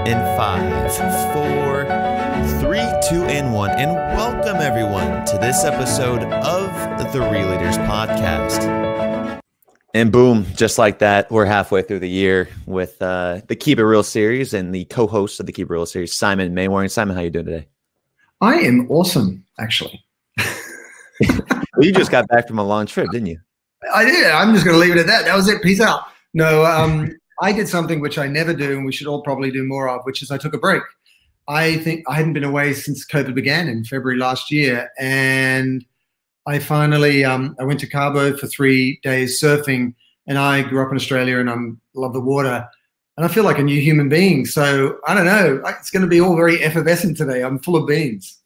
In 5, 4, 3, 2, and 1, and welcome everyone to this episode of the Re-Leaders Podcast. And boom, just like that, we're halfway through the year with the Keep It Real series and the co-host of the Keep It Real series, Simon Mainwaring. Simon, how you doing today? I am awesome, actually. Well, you just got back from a long trip, didn't you? I did. I'm just going to leave it at that. That was it. Peace out. No, I did something which I never do, and we should all probably do more of, which is I took a break. I think I hadn't been away since COVID began in February last year, and I finally I went to Cabo for 3 days surfing, and I grew up in Australia, and I love the water, and I feel like a new human being. So I don't know. It's going to be all very effervescent today. I'm full of beans.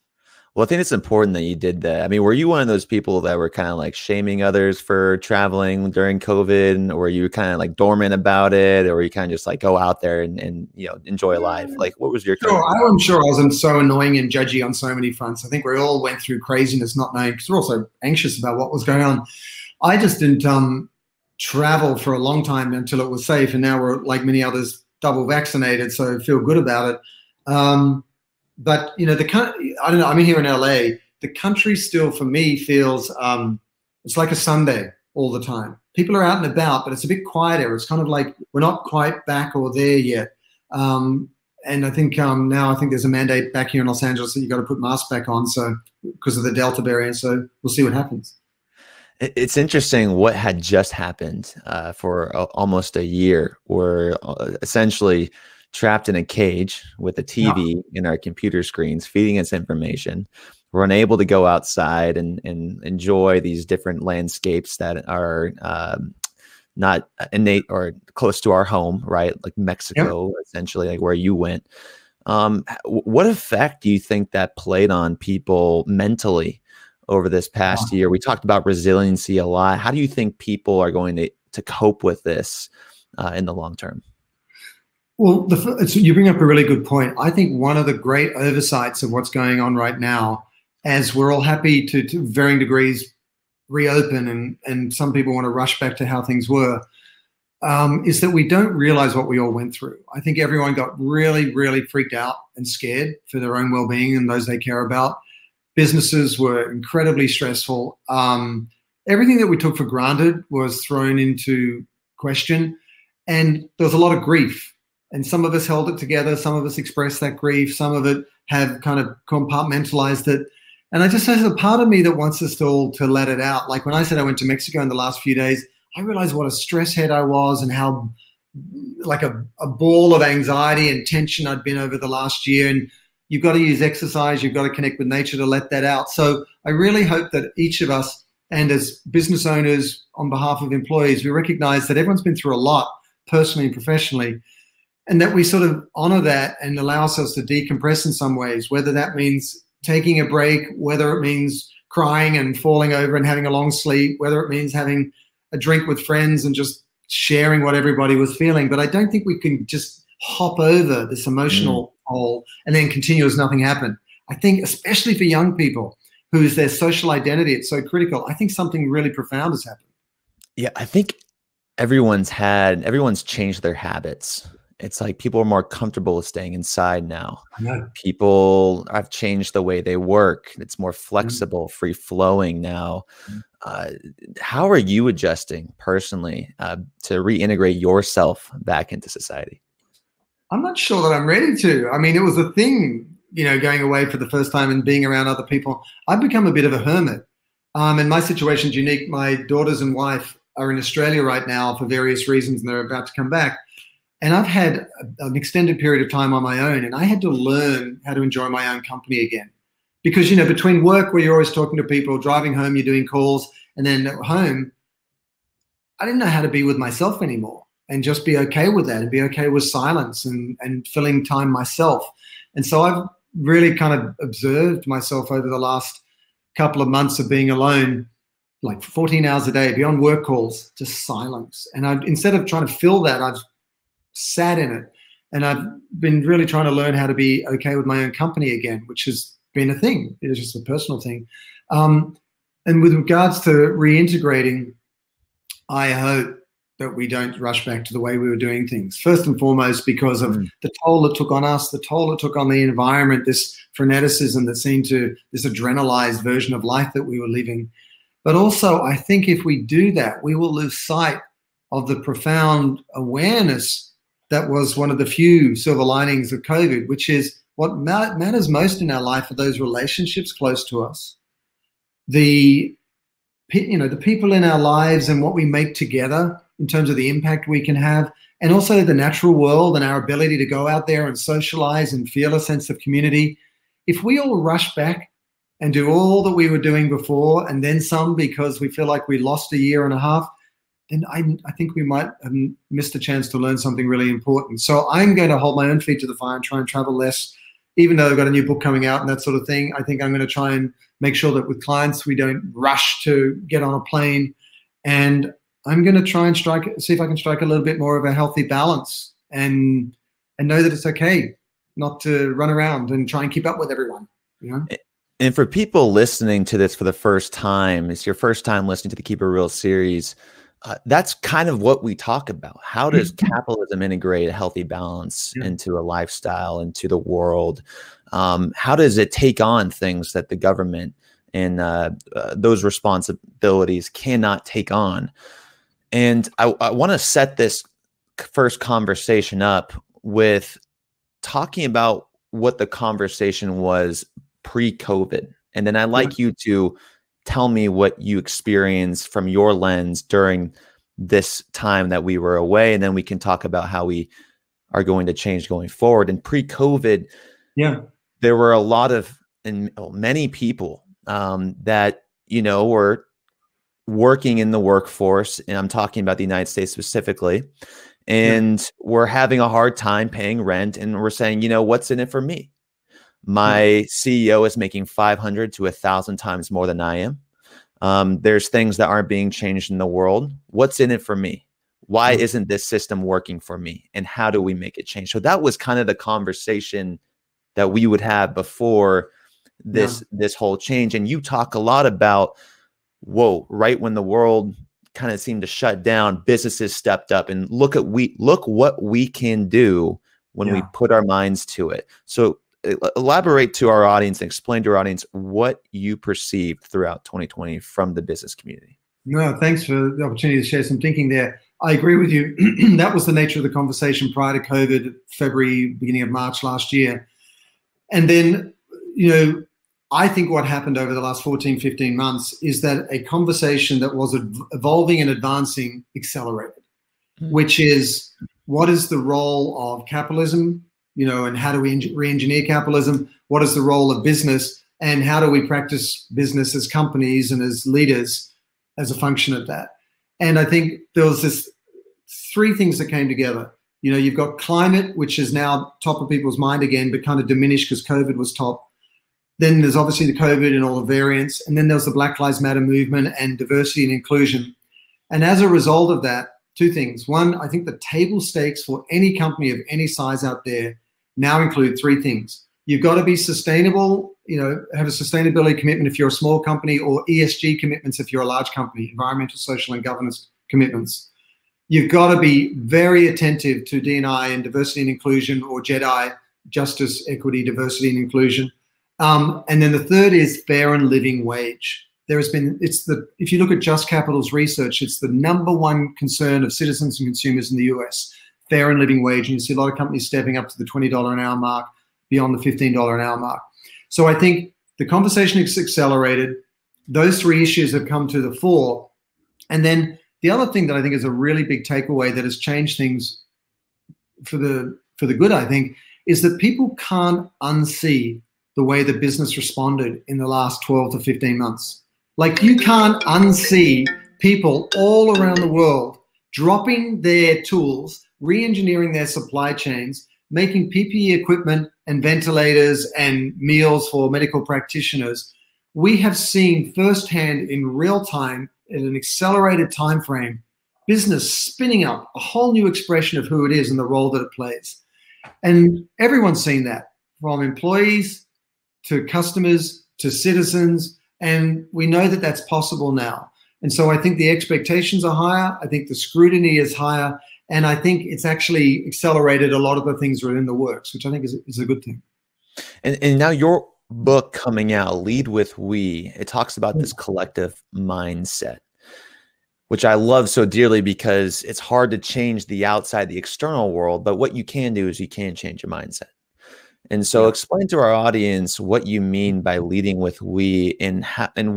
Well, I think it's important that you did that. I mean, were you one of those people that were kind of like shaming others for traveling during COVID, or were you kind of like dormant about it, or were you kind of just like go out there and you know, enjoy life? Like, what was your? Sure, I'm sure I was so annoying and judgy on so many fronts. I think we all went through craziness, not knowing, because we're also anxious about what was going on. I just didn't travel for a long time until it was safe, and now we're, like many others, double vaccinated, so feel good about it. But, you know, I don't know, I'm here in LA. The country still, for me, feels, it's like a Sunday all the time. People are out and about, but it's a bit quieter. It's kind of like we're not quite back or there yet. And I think now I think there's a mandate back here in Los Angeles that you got to put masks back on, so because of the Delta variant. So we'll see what happens. It's interesting what had just happened for almost a year. We're essentially trapped in a cage with a TV in our computer screens, feeding us information. We're unable to go outside and enjoy these different landscapes that are not innate or close to our home, right? Like Mexico, essentially, like where you went. What effect do you think that played on people mentally over this past year? We talked about resiliency a lot. How do you think people are going to cope with this in the long term? Well, you bring up a really good point. I think one of the great oversights of what's going on right now, as we're all happy to varying degrees reopen, and some people want to rush back to how things were, is that we don't realize what we all went through. I think everyone got really, really freaked out and scared for their own well-being and those they care about. Businesses were incredibly stressful. Everything that we took for granted was thrown into question, and there was a lot of grief. And some of us held it together. Some of us expressed that grief. Some of it have kind of compartmentalized it. And I just, there's a part of me that wants us all to let it out. Like when I said I went to Mexico in the last few days, I realized what a stress head I was and how like a ball of anxiety and tension I'd been over the last year. And you've got to use exercise. You've got to connect with nature to let that out. So I really hope that each of us, and as business owners on behalf of employees, we recognize that everyone's been through a lot personally and professionally, and that we sort of honor that and allow ourselves to decompress in some ways, whether that means taking a break, whether it means crying and falling over and having a long sleep, whether it means having a drink with friends and just sharing what everybody was feeling. But I don't think we can just hop over this emotional hole and then continue as nothing happened. I think especially for young people whose their social identity, it's so critical, I think something really profound has happened. Yeah, I think everyone's changed their habits. It's like people are more comfortable with staying inside now. People have changed the way they work. It's more flexible, free flowing now. How are you adjusting personally to reintegrate yourself back into society? I'm not sure that I'm ready to. I mean, it was a thing, you know, going away for the first time and being around other people. I've become a bit of a hermit. And my situation's unique. My daughters and wife are in Australia right now for various reasons, and they're about to come back. And I've had an extended period of time on my own, and I had to learn how to enjoy my own company again. Because, you know, between work where you're always talking to people, driving home, you're doing calls, and then at home, I didn't know how to be with myself anymore and just be okay with that and be okay with silence and filling time myself. And so I've really kind of observed myself over the last couple of months of being alone, like 14 hours a day, beyond work calls, just silence. And instead of trying to fill that, I've sat in it, and I've been really trying to learn how to be okay with my own company again, which has been a thing. It is just a personal thing. And with regards to reintegrating, I hope that we don't rush back to the way we were doing things. First and foremost, because of the toll it took on us, the toll it took on the environment, this freneticism that seemed to, this adrenalized version of life that we were living. But also, I think if we do that, we will lose sight of the profound awareness that was one of the few silver linings of COVID, which is what matters most in our life are those relationships close to us. The people in our lives and what we make together in terms of the impact we can have, and also the natural world and our ability to go out there and socialize and feel a sense of community. If we all rush back and do all that we were doing before and then some because we feel like we lost a year and a half, then I think we might have missed a chance to learn something really important. So I'm going to hold my own feet to the fire and try and travel less, even though I've got a new book coming out and that sort of thing. I think I'm going to try and make sure that with clients, we don't rush to get on a plane. And I'm going to try and see if I can strike a little bit more of a healthy balance and know that it's okay not to run around and try and keep up with everyone, you know? And for people listening to this for the first time, it's your first time listening to the Keep It Real series. That's kind of what we talk about. How does capitalism integrate a healthy balance into a lifestyle, into the world? How does it take on things that the government and those responsibilities cannot take on? And I want to set this first conversation up with talking about what the conversation was pre-COVID. And then I'd like you to tell me what you experienced from your lens during this time that we were away. And then we can talk about how we are going to change going forward. And pre-COVID, there were a lot of, and many people that, were working in the workforce. And I'm talking about the United States specifically. And we're having a hard time paying rent. And we're saying, what's in it for me? My CEO is making 500 to 1,000 times more than I am. There's things that aren't being changed in the world. What's in it for me? Why isn't this system working for me? And how do we make it change? So that was kind of the conversation that we would have before this whole change. And you talk a lot about, right when the world kind of seemed to shut down, businesses stepped up and look what we can do when we put our minds to it. So elaborate to our audience and explain to our audience what you perceived throughout 2020 from the business community. No, thanks for the opportunity to share some thinking there. I agree with you. That was the nature of the conversation prior to COVID, February, beginning of March last year. And then, I think what happened over the last 14, 15 months is that a conversation that was evolving and advancing accelerated, which is what is the role of capitalism, and how do we re-engineer capitalism? What is the role of business? And how do we practice business as companies and as leaders as a function of that? And I think there was this three things that came together. You've got climate, which is now top of people's mind again, but kind of diminished because COVID was top. Then there's obviously the COVID and all the variants. And then there's the Black Lives Matter movement and diversity and inclusion. And as a result of that, two things. One, I think the table stakes for any company of any size out there now include three things. You've got to be sustainable, have a sustainability commitment if you're a small company, or ESG commitments if you're a large company, environmental, social, and governance commitments. You've got to be very attentive to D&I and diversity and inclusion, or JEDI, justice, equity, diversity, and inclusion. And then the third is fair and living wage. If you look at Just Capital's research, it's the #1 concern of citizens and consumers in the US, fair and living wage. And you see a lot of companies stepping up to the $20 an hour mark, beyond the $15 an hour mark. So I think the conversation has accelerated. Those three issues have come to the fore. And then the other thing that I think is a really big takeaway that has changed things for the good, I think, is that people can't unsee the way the business responded in the last 12 to 15 months. Like, you can't unsee people all around the world dropping their tools, re-engineering their supply chains, making PPE equipment and ventilators and meals for medical practitioners. We have seen firsthand in real time, in an accelerated time frame, business spinning up a whole new expression of who it is and the role that it plays. And everyone's seen that, from employees to customers to citizens. And we know that that's possible now. And so I think the expectations are higher. I think the scrutiny is higher. And I think it's actually accelerated a lot of the things that are in the works, which I think is a good thing. And now your book coming out, Lead with We, it talks about this collective mindset, which I love so dearly because it's hard to change the outside, the external world, but what you can do is you can change your mindset. And so explain to our audience what you mean by leading with we, and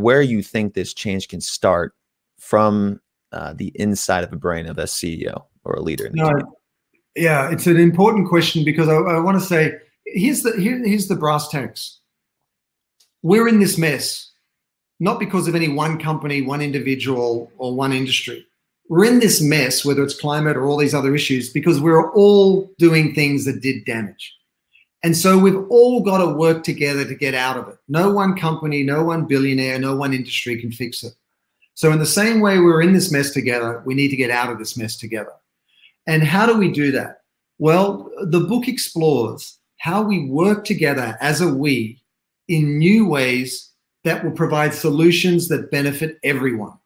where you think this change can start from the inside of the brain of a CEO or a leader in the community. Yeah, it's an important question because I want to say, here's the brass tacks. We're in this mess, not because of any one company, one individual, or one industry. We're in this mess, whether it's climate or all these other issues, because we're all doing things that did damage. And so we've all got to work together to get out of it. No one company, no one billionaire, no one industry can fix it. So in the same way we're in this mess together, we need to get out of this mess together. And how do we do that? Well, the book explores how we work together as a we in new ways that will provide solutions that benefit everyone.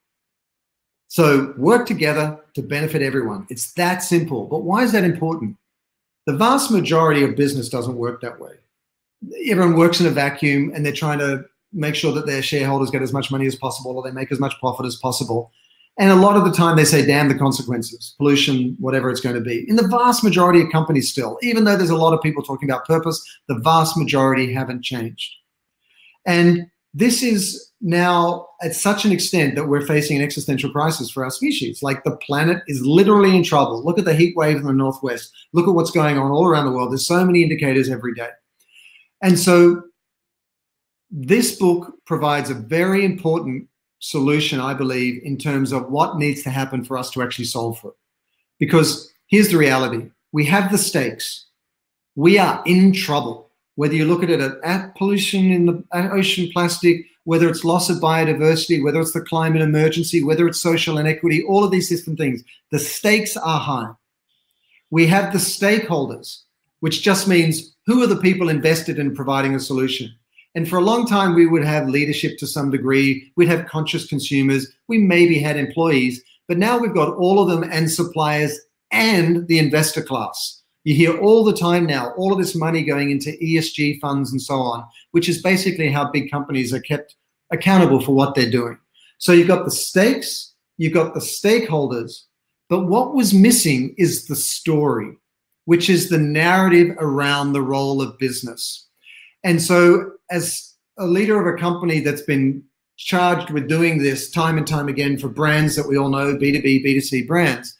So work together to benefit everyone. It's that simple. But why is that important? The vast majority of business doesn't work that way. Everyone works in a vacuum and they're trying to make sure that their shareholders get as much money as possible or they make as much profit as possible. And a lot of the time they say, damn the consequences, pollution, whatever it's going to be. In the vast majority of companies still, even though there's a lot of people talking about purpose, the vast majority haven't changed. And this is now at such an extent that we're facing an existential crisis for our species. Like the planet is literally in trouble. Look at the heat wave in the Northwest. Look at what's going on all around the world. There's so many indicators every day. And so this book provides a very important solution, I believe, in terms of what needs to happen for us to actually solve for it. Because here's the reality. We have the stakes. We are in trouble. Whether you look at it at pollution in the ocean plastic, whether it's loss of biodiversity, whether it's the climate emergency, whether it's social inequity, all of these different things, the stakes are high. We have the stakeholders, which just means who are the people invested in providing a solution? And for a long time, we would have leadership to some degree. We'd have conscious consumers. We maybe had employees. But now we've got all of them and suppliers and the investor class. You hear all the time now, all of this money going into ESG funds and so on, which is basically how big companies are kept accountable for what they're doing. So you've got the stakes, you've got the stakeholders, but what was missing is the story, which is the narrative around the role of business. And so as a leader of a company that's been charged with doing this time and time again for brands that we all know, B2B, B2C brands,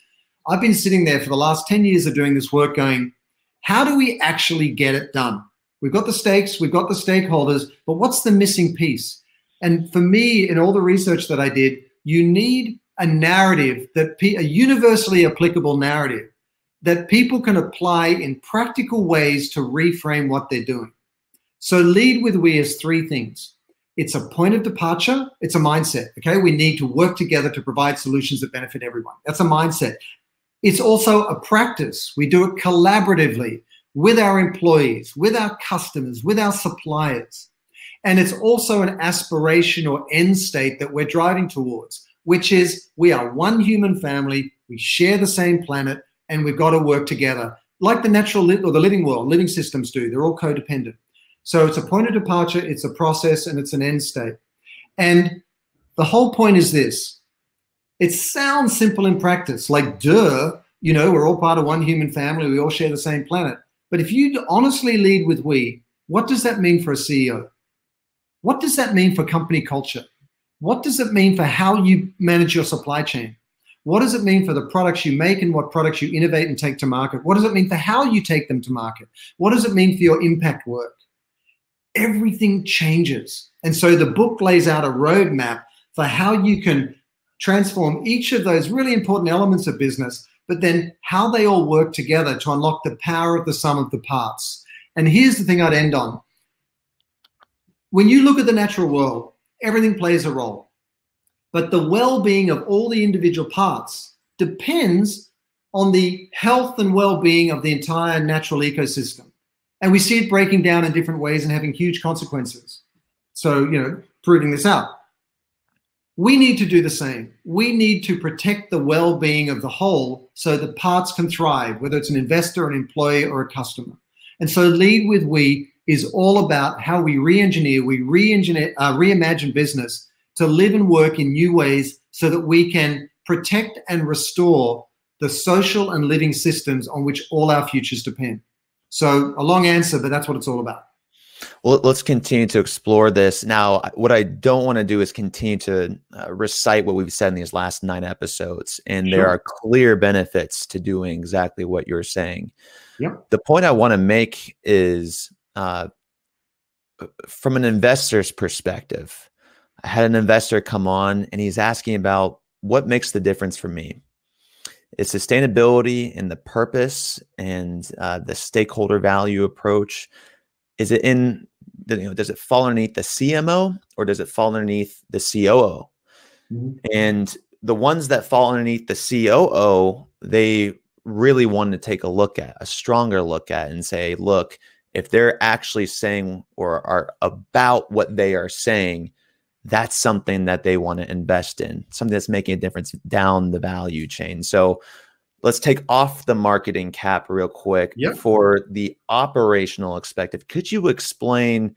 I've been sitting there for the last 10 years of doing this work going, how do we actually get it done? We've got the stakes, we've got the stakeholders, but what's the missing piece? And for me, in all the research that I did, you need a narrative, a universally applicable narrative that people can apply in practical ways to reframe what they're doing. So Lead with We is three things. It's a point of departure. It's a mindset, okay? We need to work together to provide solutions that benefit everyone. That's a mindset. It's also a practice. We do it collaboratively with our employees, with our customers, with our suppliers. And it's also an aspiration or end state that we're driving towards, which is we are one human family, we share the same planet, and we've got to work together like the natural or the living world, living systems do. They're all codependent. So it's a point of departure, it's a process, and it's an end state. And the whole point is this. It sounds simple in practice, like duh, you know, we're all part of one human family, we all share the same planet. But if you honestly lead with we, what does that mean for a CEO? What does that mean for company culture? What does it mean for how you manage your supply chain? What does it mean for the products you make and what products you innovate and take to market? What does it mean for how you take them to market? What does it mean for your impact work? Everything changes. And so the book lays out a roadmap for how you can transform each of those really important elements of business, but then how they all work together to unlock the power of the sum of the parts. And here's the thing I'd end on. When you look at the natural world, everything plays a role. But the well-being of all the individual parts depends on the health and well-being of the entire natural ecosystem. And we see it breaking down in different ways and having huge consequences. So, you know, proving this out. We need to do the same. We need to protect the well-being of the whole so that parts can thrive, whether it's an investor, an employee, or a customer. And so Lead with We is all about how we reimagine business to live and work in new ways so that we can protect and restore the social and living systems on which all our futures depend. So a long answer, but that's what it's all about. Well, let's continue to explore this. Now, what I don't want to do is continue to recite what we've said in these last 9 episodes. And there are clear benefits to doing exactly what you're saying. Yep. The point I want to make is from an investor's perspective. I had an investor come on and he's asking about what makes the difference for me. Is sustainability and the purpose and the stakeholder value approach, is it in, does it fall underneath the CMO or does it fall underneath the COO? Mm-hmm. And the ones that fall underneath the COO, they really want to take a stronger look at and say, look, if they're actually saying or are about what they are saying, that's something that they want to invest in, something that's making a difference down the value chain. So let's take off the marketing cap real quick. Yep. For the operational perspective. Could you explain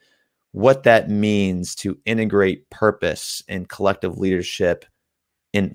what that means to integrate purpose and collective leadership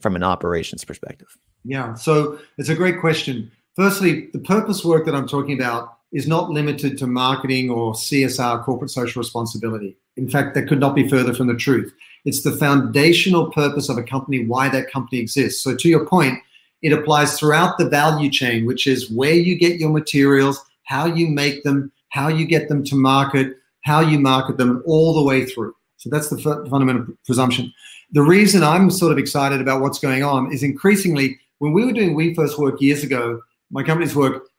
from an operations perspective? Yeah, so it's a great question. Firstly, the purpose work that I'm talking about is not limited to marketing or CSR, corporate social responsibility. In fact, that could not be further from the truth. It's the foundational purpose of a company, why that company exists. So to your point, it applies throughout the value chain, which is where you get your materials, how you make them, how you get them to market, how you market them, all the way through. So that's the fundamental presumption. The reason I'm sort of excited about what's going on is increasingly, when we were doing We First work years ago, my company's work,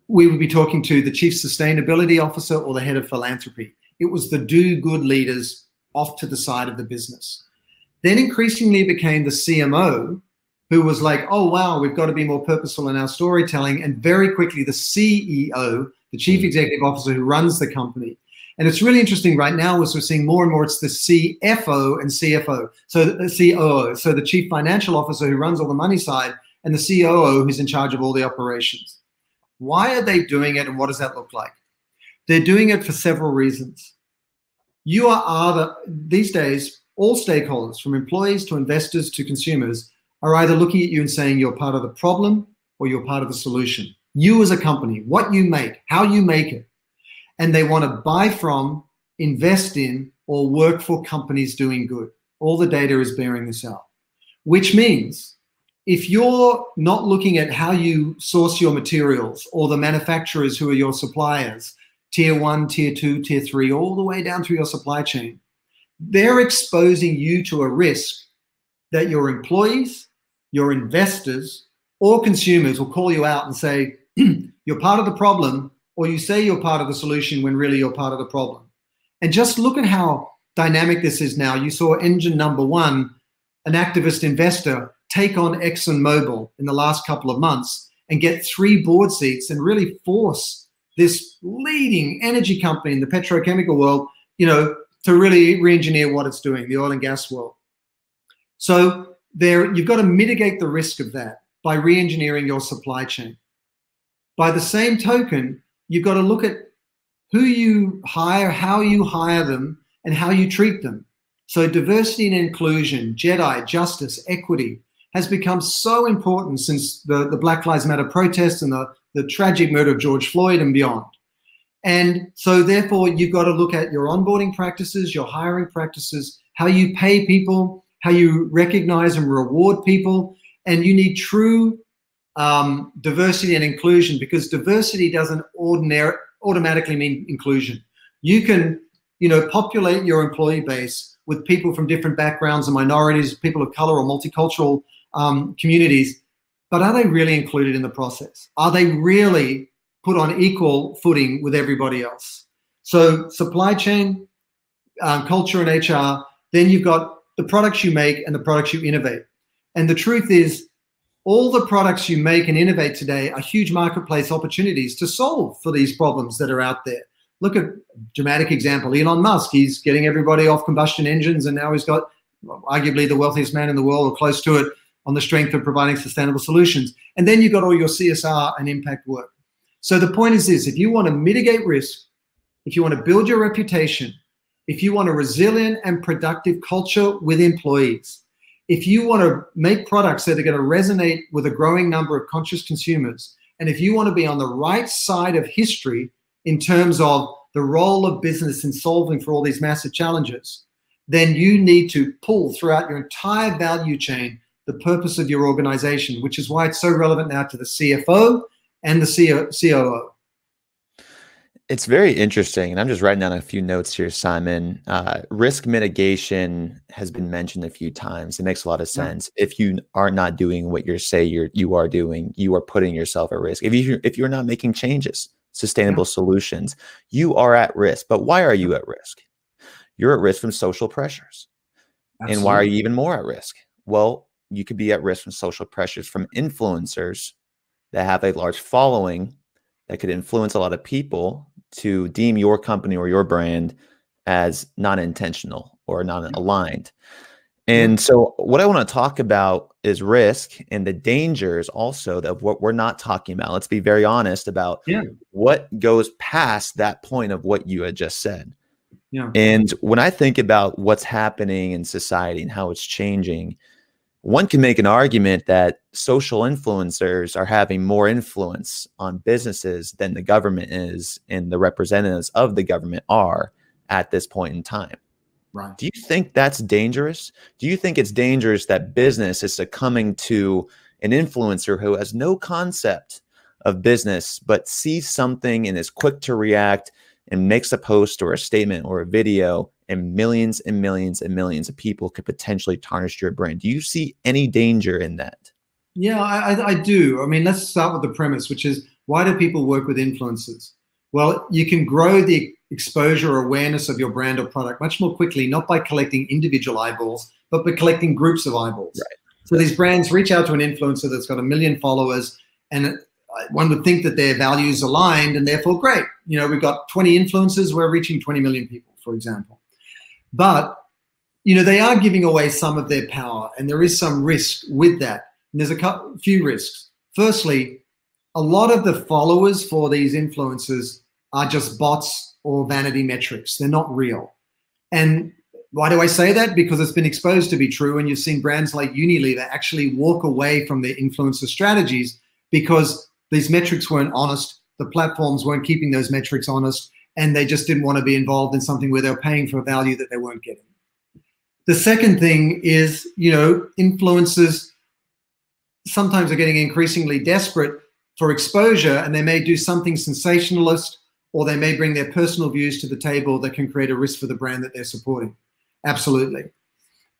we would be talking to the chief sustainability officer or the head of philanthropy. It was the do-good leaders off to the side of the business. Then increasingly it became the CMO who was like, oh, wow, we've got to be more purposeful in our storytelling. And very quickly, the CEO, the chief executive officer who runs the company. And it's really interesting right now as we're seeing more and more, it's the CFO and CFO. So the COO, so the chief financial officer who runs all the money side, and the COO who's in charge of all the operations. Why are they doing it and what does that look like? They're doing it for several reasons. These days, all stakeholders, from employees to investors to consumers, are either looking at you and saying you're part of the problem or you're part of the solution. You as a company, what you make, how you make it. And they want to buy from, invest in, or work for companies doing good. All the data is bearing this out, which means if you're not looking at how you source your materials or the manufacturers who are your suppliers, tier 1, tier 2, tier 3, all the way down through your supply chain, they're exposing you to a risk that your employees, your investors, or consumers will call you out and say, you're part of the problem, or you say you're part of the solution when really you're part of the problem. And just look at how dynamic this is now. You saw engine number 1, an activist investor, take on ExxonMobil in the last couple of months and get 3 board seats and really force this leading energy company in the petrochemical world, to really re-engineer what it's doing, the oil and gas world. So you've got to mitigate the risk of that by re-engineering your supply chain. By the same token, you've got to look at who you hire, how you hire them, and how you treat them. So diversity and inclusion, JEDI, justice, equity, has become so important since the Black Lives Matter protests and the tragic murder of George Floyd and beyond. And so therefore, you've got to look at your onboarding practices, your hiring practices, how you pay people, how you recognize and reward people. And you need true diversity and inclusion, because diversity doesn't automatically mean inclusion. You can, populate your employee base with people from different backgrounds and minorities, people of color or multicultural communities, but are they really included in the process? Are they really put on equal footing with everybody else? So supply chain, culture and HR, then you've got the products you make and the products you innovate. And the truth is, all the products you make and innovate today are huge marketplace opportunities to solve for these problems that are out there. Look at a dramatic example, Elon Musk. He's getting everybody off combustion engines, and now he's got arguably the wealthiest man in the world or close to it, on the strength of providing sustainable solutions. And then you've got all your CSR and impact work. So the point is this: if you want to mitigate risk, if you want to build your reputation, if you want a resilient and productive culture with employees, if you want to make products that are going to resonate with a growing number of conscious consumers, and if you want to be on the right side of history in terms of the role of business in solving for all these massive challenges, then you need to pull throughout your entire value chain the purpose of your organization, which is why it's so relevant now to the CFO and the COO. It's very interesting, and I'm just writing down a few notes here, Simon. Risk mitigation has been mentioned a few times. It makes a lot of sense. Yeah. If you are not doing what you are doing, you are putting yourself at risk. If you're not making changes, sustainable solutions, you are at risk. But why are you at risk? You're at risk from social pressures. Absolutely. And why are you even more at risk? Well, you could be at risk from social pressures from influencers that have a large following that could influence a lot of people to deem your company or your brand as non-intentional or non-aligned. And so what I want to talk about is risk and the dangers also of what we're not talking about. Let's be very honest about what goes past that point of what you had just said. Yeah. And when I think about what's happening in society and how it's changing, one can make an argument that social influencers are having more influence on businesses than the government is, and the representatives of the government are at this point in time. Right. Do you think that's dangerous? Do you think it's dangerous that business is succumbing to an influencer who has no concept of business, but sees something and is quick to react and makes a post or a statement or a video, and millions and millions and millions of people could potentially tarnish your brand? Do you see any danger in that? Yeah, I do. I mean, let's start with the premise, which is, why do people work with influencers? Well, you can grow the exposure or awareness of your brand or product much more quickly, not by collecting individual eyeballs, but by collecting groups of eyeballs. Right. So these brands reach out to an influencer that's got 1 million followers, and one would think that their values aligned, and therefore, great. You know, we've got 20 influencers, we're reaching 20 million people, for example. But, you know, they are giving away some of their power, and there is some risk with that. And there's a few risks. Firstly, a lot of the followers for these influencers are just bots or vanity metrics. They're not real. And why do I say that? Because it's been exposed to be true, and you've seen brands like Unilever actually walk away from their influencer strategies because these metrics weren't honest, the platforms weren't keeping those metrics honest, and they just didn't want to be involved in something where they were paying for a value that they weren't getting. The second thing is, you know, influencers sometimes are getting increasingly desperate for exposure, and they may do something sensationalist, or they may bring their personal views to the table that can create a risk for the brand that they're supporting. Absolutely.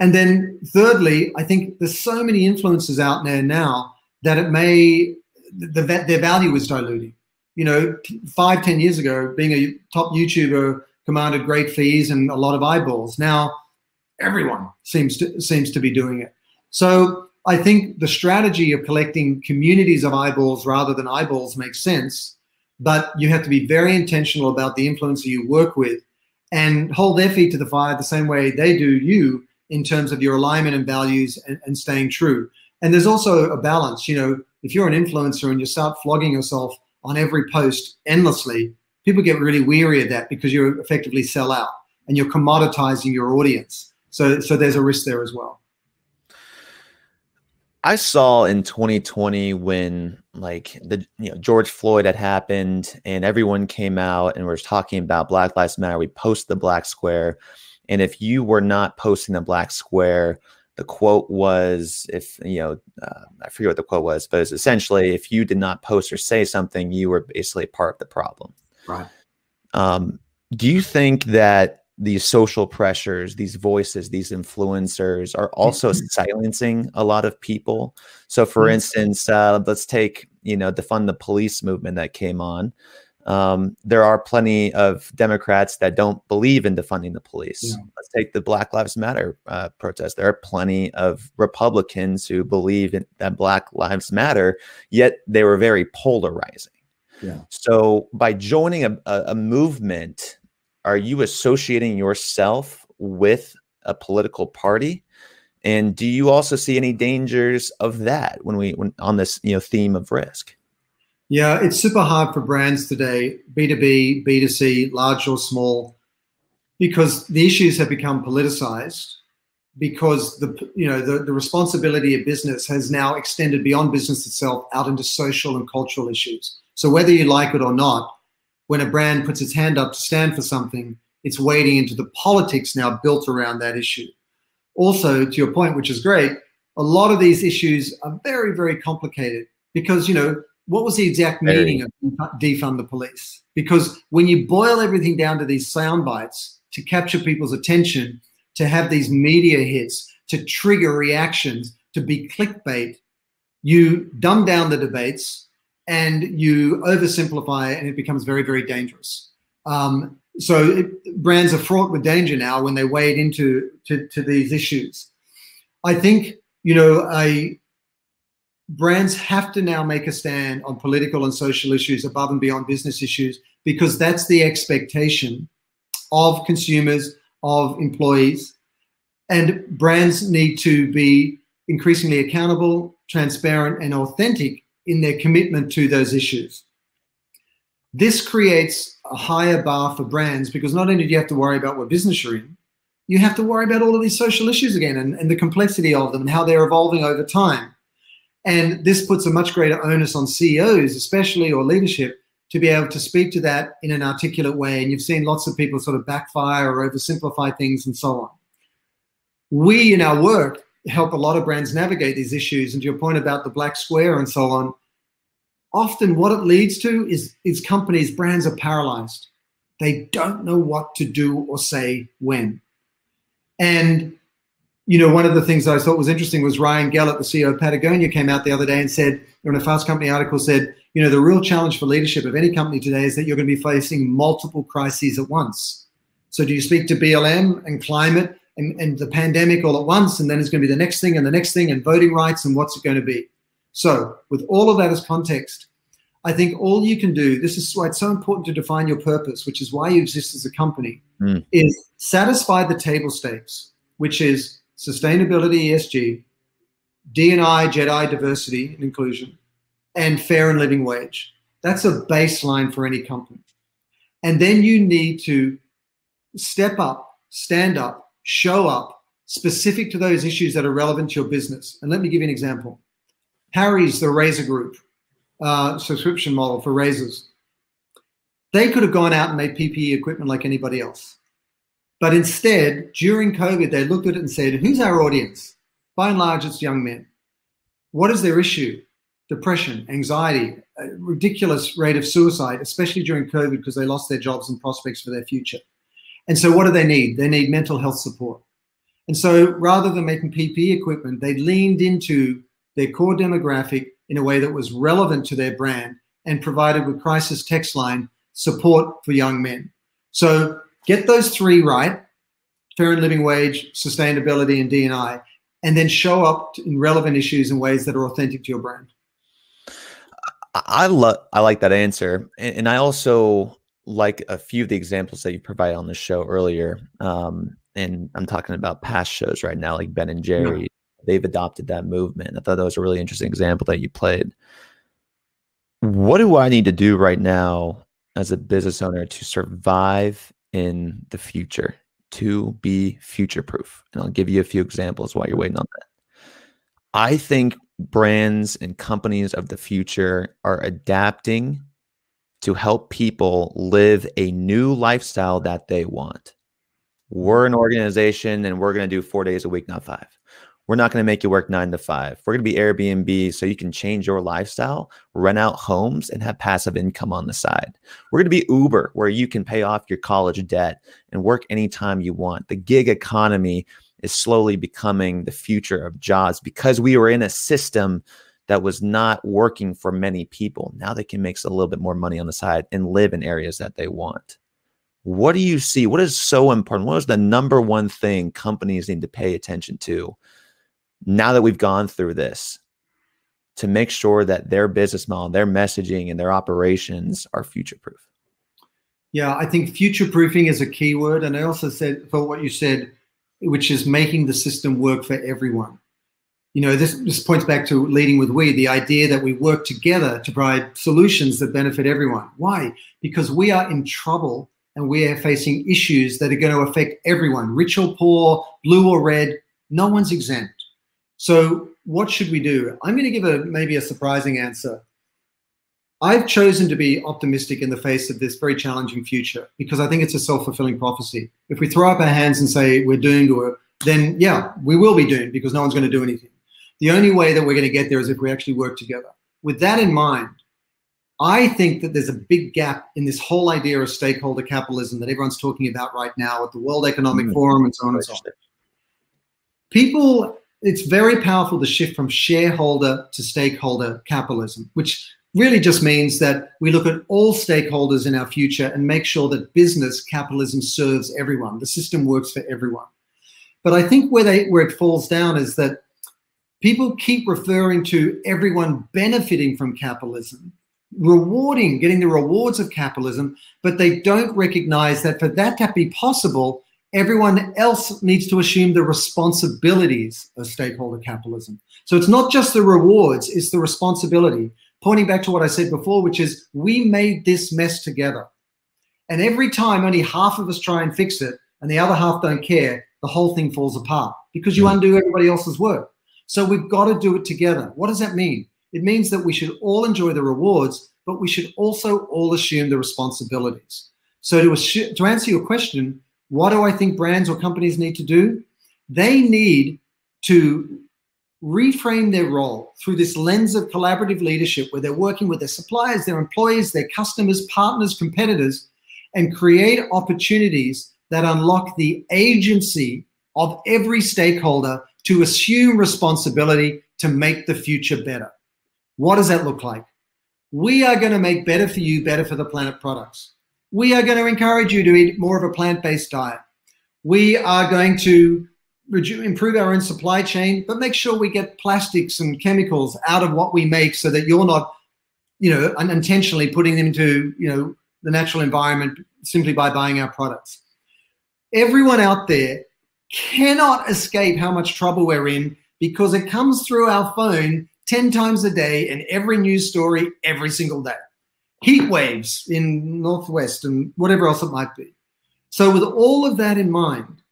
And then thirdly, I think there's so many influencers out there now that it may, their value is diluting. You know, 5-10 years ago, being a top YouTuber commanded great fees and a lot of eyeballs. Now, everyone seems to be doing it. So I think the strategy of collecting communities of eyeballs rather than eyeballs makes sense, but you have to be very intentional about the influencer you work with and hold their feet to the fire the same way they do you in terms of your alignment and values and staying true. And there's also a balance. You know, if you're an influencer and you start flogging yourself on every post endlessly, people get really weary of that because you effectively sell out and you're commoditizing your audience. So there's a risk there as well. I saw in 2020 when George Floyd had happened and everyone came out and was talking about Black Lives Matter. We posted the black square, and if you were not posting the black square, the quote was, I forget what the quote was, but it's essentially, if you did not post or say something, you were basically part of the problem. Right. Do you think that these social pressures, these voices, these influencers are also silencing a lot of people? So for instance, let's take, defund the police movement that came on. There are plenty of Democrats that don't believe in defunding the police. Yeah. Let's take the Black Lives Matter protest. There are plenty of Republicans who believe that Black Lives Matter, yet they were very polarizing. Yeah. So by joining a movement, are you associating yourself with a political party? And do you also see any dangers of that when on this theme of risk? Yeah, it's super hard for brands today, B2B, B2C, large or small, because the issues have become politicized, because the responsibility of business has now extended beyond business itself out into social and cultural issues. So whether you like it or not, when a brand puts its hand up to stand for something, it's wading into the politics now built around that issue. Also, to your point, which is great, a lot of these issues are very, very complicated because, what was the exact meaning of defund the police? Because when you boil everything down to these sound bites to capture people's attention, to have these media hits, to trigger reactions, to be clickbait, you dumb down the debates and you oversimplify it, and it becomes very, very dangerous. Brands are fraught with danger now when they wade into these issues. I think, brands have to now make a stand on political and social issues above and beyond business issues, because that's the expectation of consumers, of employees. And brands need to be increasingly accountable, transparent, and authentic in their commitment to those issues. This creates a higher bar for brands, because not only do you have to worry about what business you're in, you have to worry about all of these social issues again, and the complexity of them and how they're evolving over time. And this puts a much greater onus on CEOs, especially, or leadership, to be able to speak to that in an articulate way. And you've seen lots of people sort of backfire or oversimplify things and so on. We, in our work, help a lot of brands navigate these issues. And to your point about the black square and so on, often what it leads to is companies, brands are paralyzed. They don't know what to do or say when. And one of the things I thought was interesting was Ryan Gellert, the CEO of Patagonia, came out the other day and said, in a Fast Company article, said, the real challenge for leadership of any company today is that you're going to be facing multiple crises at once. So do you speak to BLM and climate and the pandemic all at once, and then it's going to be the next thing and the next thing, and voting rights, and what's it going to be? So with all of that as context, I think all you can do, this is why it's so important to define your purpose, which is why you exist as a company, is satisfy the table stakes, which is sustainability, ESG, D&I, JEDI, diversity and inclusion, and fair and living wage. That's a baseline for any company. And then you need to step up, stand up, show up, specific to those issues that are relevant to your business. And let me give you an example. Harry's, the razor group, subscription model for razors. They could have gone out and made PPE equipment like anybody else. But instead, during COVID, they looked at it and said, who's our audience? By and large, it's young men. What is their issue? Depression, anxiety, a ridiculous rate of suicide, especially during COVID, because they lost their jobs and prospects for their future. And so what do they need? They need mental health support. And so rather than making PPE equipment, they leaned into their core demographic in a way that was relevant to their brand and provided with crisis text line support for young men. So get those three right: fair and living wage, sustainability, and D&I, and then show up in relevant issues in ways that are authentic to your brand. I like that answer. And I also like a few of the examples that you provided on the show earlier. And I'm talking about past shows right now, like Ben and Jerry. Yeah. They've adopted that movement. I thought that was a really interesting example that you played. What do I need to do right now as a business owner to survive in the future, to be future-proof? And I'll give you a few examples while you're waiting on that. I think brands and companies of the future are adapting to help people live a new lifestyle that they want. We're an organization and we're going to do 4 days a week, not 5. We're not going to make you work 9 to 5. We're going to be Airbnb so you can change your lifestyle, rent out homes, and have passive income on the side. We're going to be Uber, where you can pay off your college debt and work anytime you want. The gig economy is slowly becoming the future of jobs because we were in a system that was not working for many people. Now they can make a little bit more money on the side and live in areas that they want. What do you see? What is so important? What is the number one thing companies need to pay attention to now that we've gone through this to make sure that their business model, their messaging, and their operations are future-proof? Yeah, I think future-proofing is a key word. And I also thought what you said which is making the system work for everyone. You know, this points back to leading with we, the idea that we work together to provide solutions that benefit everyone. Why? Because we are in trouble and we are facing issues that are going to affect everyone, rich or poor, blue or red. No one's exempt. So what should we do? I'm going to give maybe a surprising answer. I've chosen to be optimistic in the face of this very challenging future because I think it's a self-fulfilling prophecy. If we throw up our hands and say we're doomed, then yeah, we will be doomed because no one's going to do anything. The only way that we're going to get there is if we actually work together. With that in mind, I think that there's a big gap in this whole idea of stakeholder capitalism that everyone's talking about right now at the World Economic Forum and so on and so on. People, it's very powerful to shift from shareholder to stakeholder capitalism, which really just means that we look at all stakeholders in our future and make sure that business capitalism serves everyone. The system works for everyone. But I think where it falls down is that people keep referring to everyone benefiting from capitalism, getting the rewards of capitalism, but they don't recognize that for that to be possible, everyone else needs to assume the responsibilities of stakeholder capitalism. So it's not just the rewards, it's the responsibility. Pointing back to what I said before, which is we made this mess together. And every time only half of us try and fix it and the other half don't care, the whole thing falls apart because you undo everybody else's work. So we've got to do it together. What does that mean? It means that we should all enjoy the rewards, but we should also all assume the responsibilities. So to answer your question, what do I think brands or companies need to do? They need to reframe their role through this lens of collaborative leadership where they're working with their suppliers, their employees, their customers, partners, competitors, and create opportunities that unlock the agency of every stakeholder to assume responsibility to make the future better. What does that look like? We are going to make better for you, better for the planet products. We are going to encourage you to eat more of a plant-based diet. We are going to improve our own supply chain, but make sure we get plastics and chemicals out of what we make so that you're not, unintentionally putting them into, the natural environment simply by buying our products. Everyone out there cannot escape how much trouble we're in because it comes through our phone 10 times a day in every news story every single day. Heat waves in Northwest and whatever else it might be. So with all of that in mind,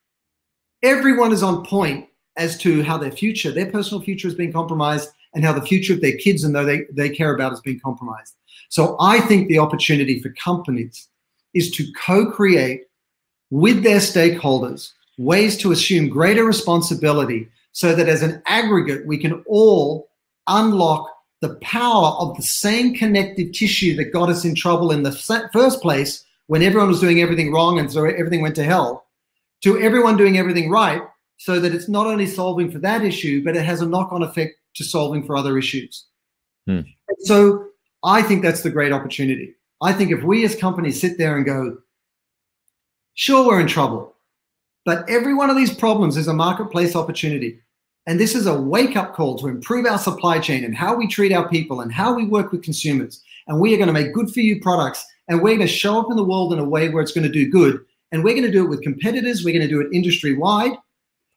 everyone is on point as to how their personal future has been compromised and how the future of their kids and they care about has been compromised. So I think the opportunity for companies is to co-create with their stakeholders ways to assume greater responsibility so that as an aggregate, we can all unlock the power of the same connective tissue that got us in trouble in the first place when everyone was doing everything wrong and so everything went to hell, to everyone doing everything right, so that it's not only solving for that issue, but it has a knock-on effect to solving for other issues. So I think that's the great opportunity. I think if we as companies sit there and go, sure, we're in trouble, but every one of these problems is a marketplace opportunity. And this is a wake-up call to improve our supply chain and how we treat our people and how we work with consumers. And we are going to make good-for-you products, and we're going to show up in the world in a way where it's going to do good. And we're going to do it with competitors. We're going to do it industry-wide,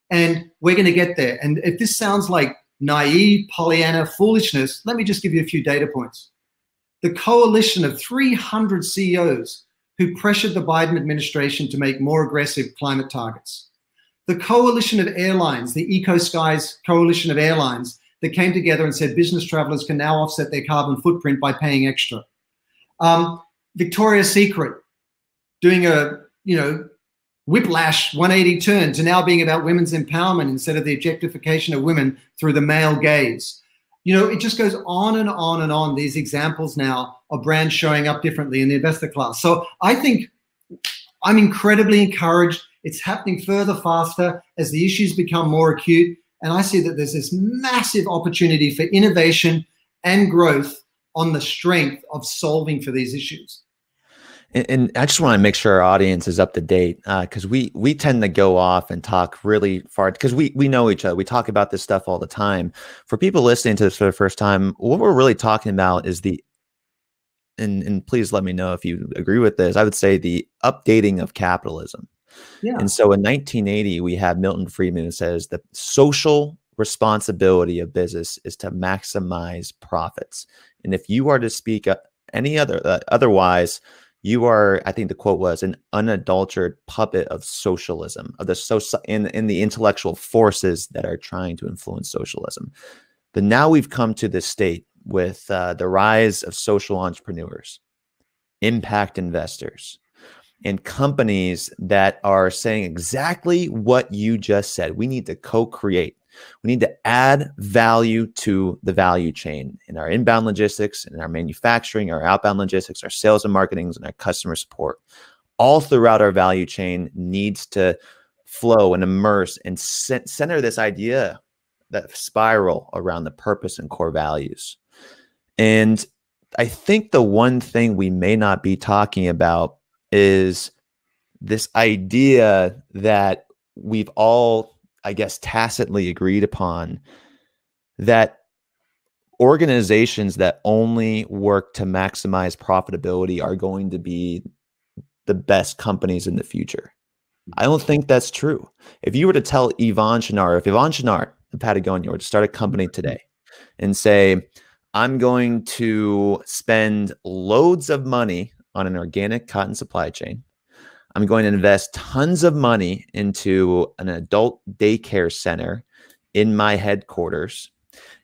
and we're going to get there. And if this sounds like naive, Pollyanna foolishness, let me just give you a few data points. The coalition of 300 CEOs who pressured the Biden administration to make more aggressive climate targets. The coalition of airlines, the Eco Skies coalition of airlines that came together and said business travelers can now offset their carbon footprint by paying extra. Victoria's Secret doing a, whiplash 180 turn to now being about women's empowerment instead of the objectification of women through the male gaze. It just goes on and on and on, these examples now of brands showing up differently in the investor class. So I think I'm incredibly encouraged. It's happening further, faster as the issues become more acute. And I see that there's this massive opportunity for innovation and growth on the strength of solving for these issues. And I just want to make sure our audience is up to date because we tend to go off and talk really far because we know each other. We talk about this stuff all the time. For people listening to this for the first time, what we're really talking about is and please let me know if you agree with this, I would say the updating of capitalism. Yeah. And so in 1980, we have Milton Friedman who says the social responsibility of business is to maximize profits. And if you are to speak any otherwise, you are, I think the quote was, an unadulterated puppet of socialism, of the in the intellectual forces that are trying to influence socialism. But now we've come to this state with the rise of social entrepreneurs, impact investors, and companies that are saying exactly what you just said. We need to co-create. We need to add value to the value chain in our inbound logistics, in our manufacturing, our outbound logistics, our sales and marketing, and our customer support. All throughout our value chain needs to flow and immerse and center this idea, that spiral around the purpose and core values. And I think the one thing we may not be talking about is this idea that we've all, I guess, tacitly agreed upon, that organizations that only work to maximize profitability are going to be the best companies in the future. I don't think that's true. If you were to tell Yvon Chouinard of Patagonia were to start a company today and say, I'm going to spend loads of money on an organic cotton supply chain. I'm going to invest tons of money into an adult daycare center in my headquarters.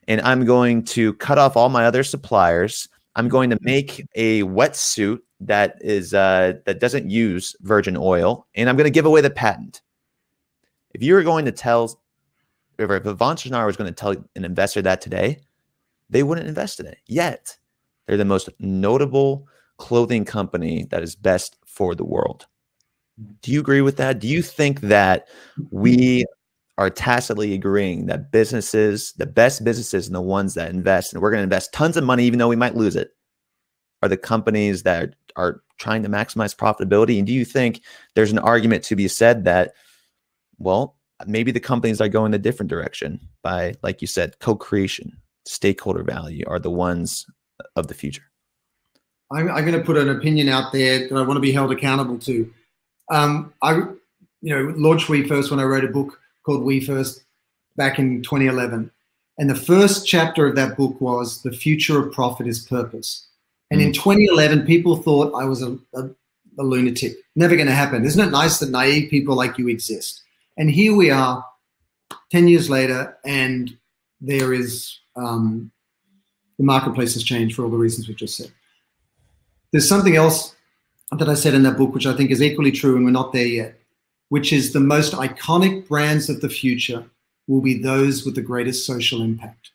And I'm going to cut off all my other suppliers. I'm going to make a wetsuit that is that doesn't use virgin oil, and I'm going to give away the patent. If you were going to tell, if Yvon Chouinard was going to tell an investor that today, they wouldn't invest in it. Yet, they're the most notable clothing company that is best for the world. Do you agree with that? Do you think that we are tacitly agreeing that businesses, the best businesses and the ones that invest, and we're going to invest tons of money even though we might lose it, are the companies that are trying to maximize profitability? And do you think there's an argument to be said that, well, maybe the companies are going a different direction by, like you said, co-creation, stakeholder value are the ones of the future? I'm going to put an opinion out there that I want to be held accountable to. I launched We First when I wrote a book called We First back in 2011. And the first chapter of that book was The Future of Profit is Purpose. And in 2011, people thought I was a lunatic. Never going to happen. Isn't it nice that naive people like you exist? And here we are 10 years later, and there is the marketplace has changed for all the reasons we've just said. There's something else that I said in that book, which I think is equally true, and we're not there yet, which is the most iconic brands of the future will be those with the greatest social impact.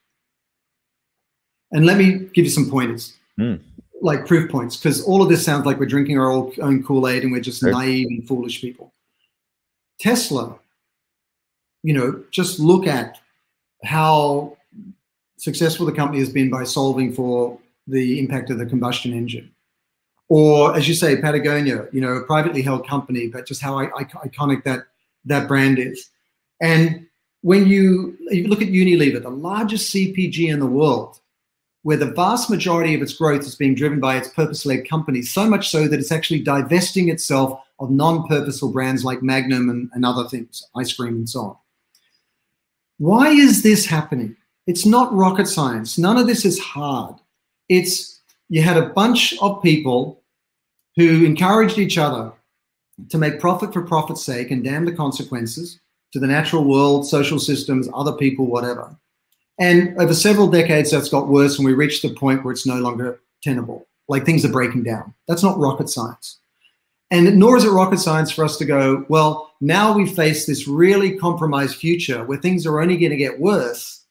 And let me give you some pointers, like proof points, because all of this sounds like we're drinking our own Kool-Aid and we're just naive and foolish people. Tesla, just look at how successful the company has been by solving for the impact of the combustion engine. Or, as you say, Patagonia, a privately held company, but just how iconic that brand is. And when you look at Unilever, the largest CPG in the world, where the vast majority of its growth is being driven by its purpose-led companies, so much so that it's actually divesting itself of non-purposeful brands like Magnum and other things, ice cream and so on. Why is this happening? It's not rocket science. None of this is hard. You had a bunch of people who encouraged each other to make profit for profit's sake and damn the consequences to the natural world, social systems, other people, whatever. And over several decades, that's got worse, and we reached the point where it's no longer tenable. Like, things are breaking down. That's not rocket science. And nor is it rocket science for us to go, well, now we face this really compromised future where things are only going to get worse.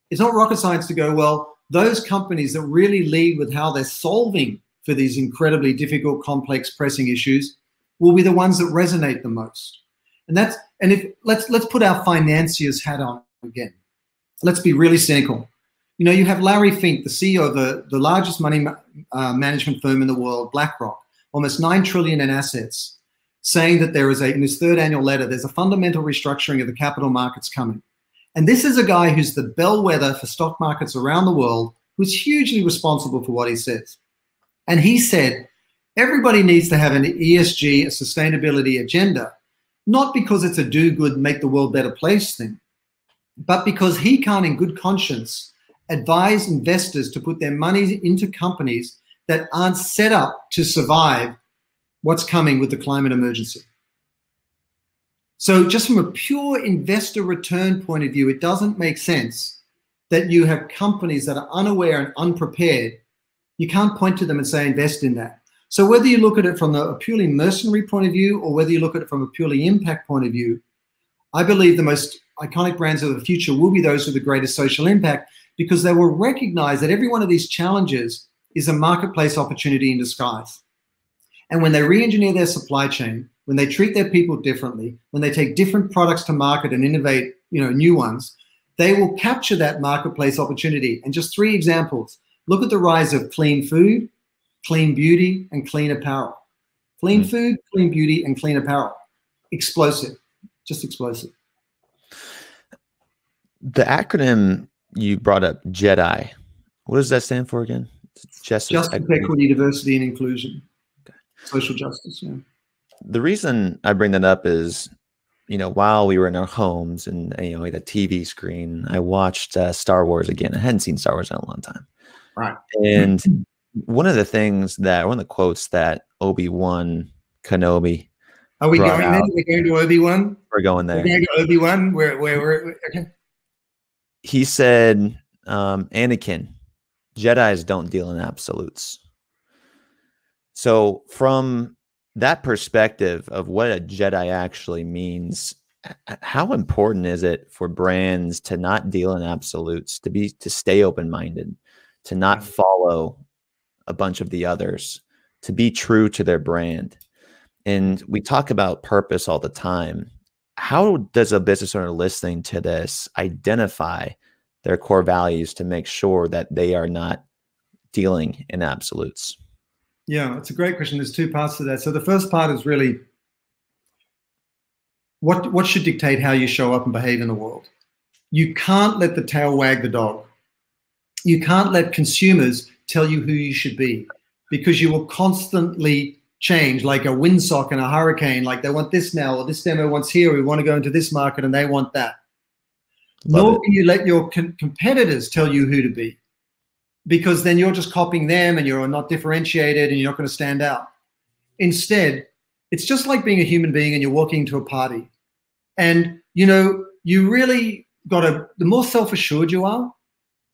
It's not rocket science to go, well, those companies that really lead with how they're solving for these incredibly difficult, complex, pressing issues will be the ones that resonate the most. Let's put our financier's hat on again. Let's be really cynical. You have Larry Fink, the CEO of the largest money management firm in the world, BlackRock, almost $9 trillion in assets, saying that there is in his third annual letter, there's a fundamental restructuring of the capital markets coming. And this is a guy who's the bellwether for stock markets around the world, who's hugely responsible for what he says. And he said, everybody needs to have an ESG, a sustainability agenda, not because it's a do-good, make the world better place thing, but because he can't in good conscience advise investors to put their money into companies that aren't set up to survive what's coming with the climate emergency. So just from a pure investor return point of view, it doesn't make sense that you have companies that are unaware and unprepared. You can't point to them and say, invest in that. So whether you look at it from a purely mercenary point of view or whether you look at it from a purely impact point of view, I believe the most iconic brands of the future will be those with the greatest social impact, because they will recognize that every one of these challenges is a marketplace opportunity in disguise. And when they re-engineer their supply chain, when they treat their people differently, when they take different products to market and innovate, new ones, they will capture that marketplace opportunity. And just 3 examples. Look at the rise of clean food, clean beauty, and clean apparel. Clean food, clean beauty, and clean apparel. Explosive, just explosive. The acronym you brought up, JEDI, what does that stand for again? Justice, equity, diversity, and inclusion. Okay. Social justice, yeah. The reason I bring that up is, while we were in our homes and, like the TV screen, I watched Star Wars again. I hadn't seen Star Wars in a long time. Right. And one of the quotes that Obi-Wan Kenobi. Are we going there? We're going to Obi-Wan? We're going there. We're going to Obi-Wan? We're okay. He said, Anakin, Jedis don't deal in absolutes. So from that perspective of what a Jedi actually means, how important is it for brands to not deal in absolutes, to stay open-minded, to not follow a bunch of the others, to be true to their brand? And we talk about purpose all the time. How does a business owner listening to this identify their core values to make sure that they are not dealing in absolutes? Yeah, it's a great question. There's 2 parts to that. So the first part is really what should dictate how you show up and behave in the world. You can't let the tail wag the dog. You can't let consumers tell you who you should be, because you will constantly change, like a windsock and a hurricane. Like, they want this now, or this demo wants here, we want to go into this market and they want that. Nor can you let your competitors tell you who to be, because then you're just copying them and you're not differentiated and you're not going to stand out. Instead, it's just like being a human being and you're walking into a party. And, you really the more self-assured you are,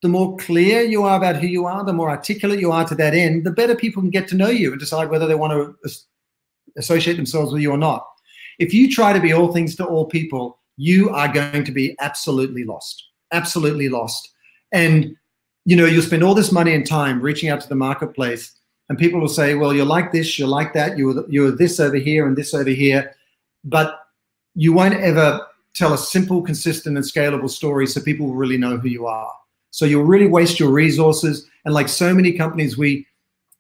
the more clear you are about who you are, the more articulate you are to that end, the better people can get to know you and decide whether they want to associate themselves with you or not. If you try to be all things to all people, you are going to be absolutely lost, absolutely lost. And, you'll spend all this money and time reaching out to the marketplace, and people will say, well, you're like this, you're like that, you're this over here and this over here, but you won't ever tell a simple, consistent, and scalable story so people will really know who you are. So you'll really waste your resources. And like so many companies we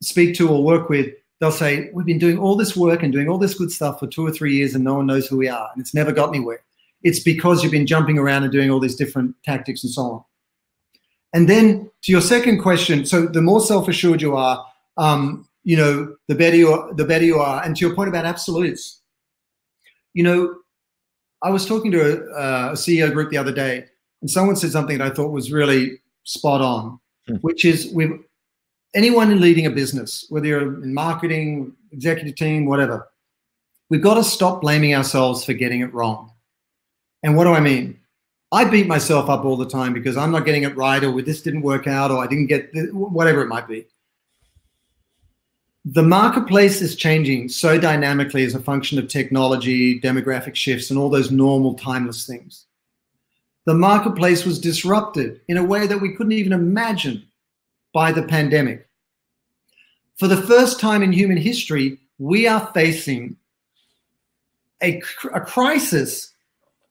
speak to or work with, they'll say, we've been doing all this work and doing all this good stuff for 2 or 3 years and no one knows who we are, and it's never got anywhere. It's because you've been jumping around and doing all these different tactics and so on. And then to your second question, so the more self-assured you are, the better you are. And to your point about absolutes, I was talking to a CEO group the other day, and someone said something that I thought was really spot on, which is anyone leading a business, whether you're in marketing, executive team, whatever, we've got to stop blaming ourselves for getting it wrong. And what do I mean? I beat myself up all the time because I'm not getting it right, or this didn't work out, or I didn't get whatever it might be. The marketplace is changing so dynamically as a function of technology, demographic shifts, and all those normal timeless things. The marketplace was disrupted in a way that we couldn't even imagine by the pandemic. For the first time in human history, we are facing a crisis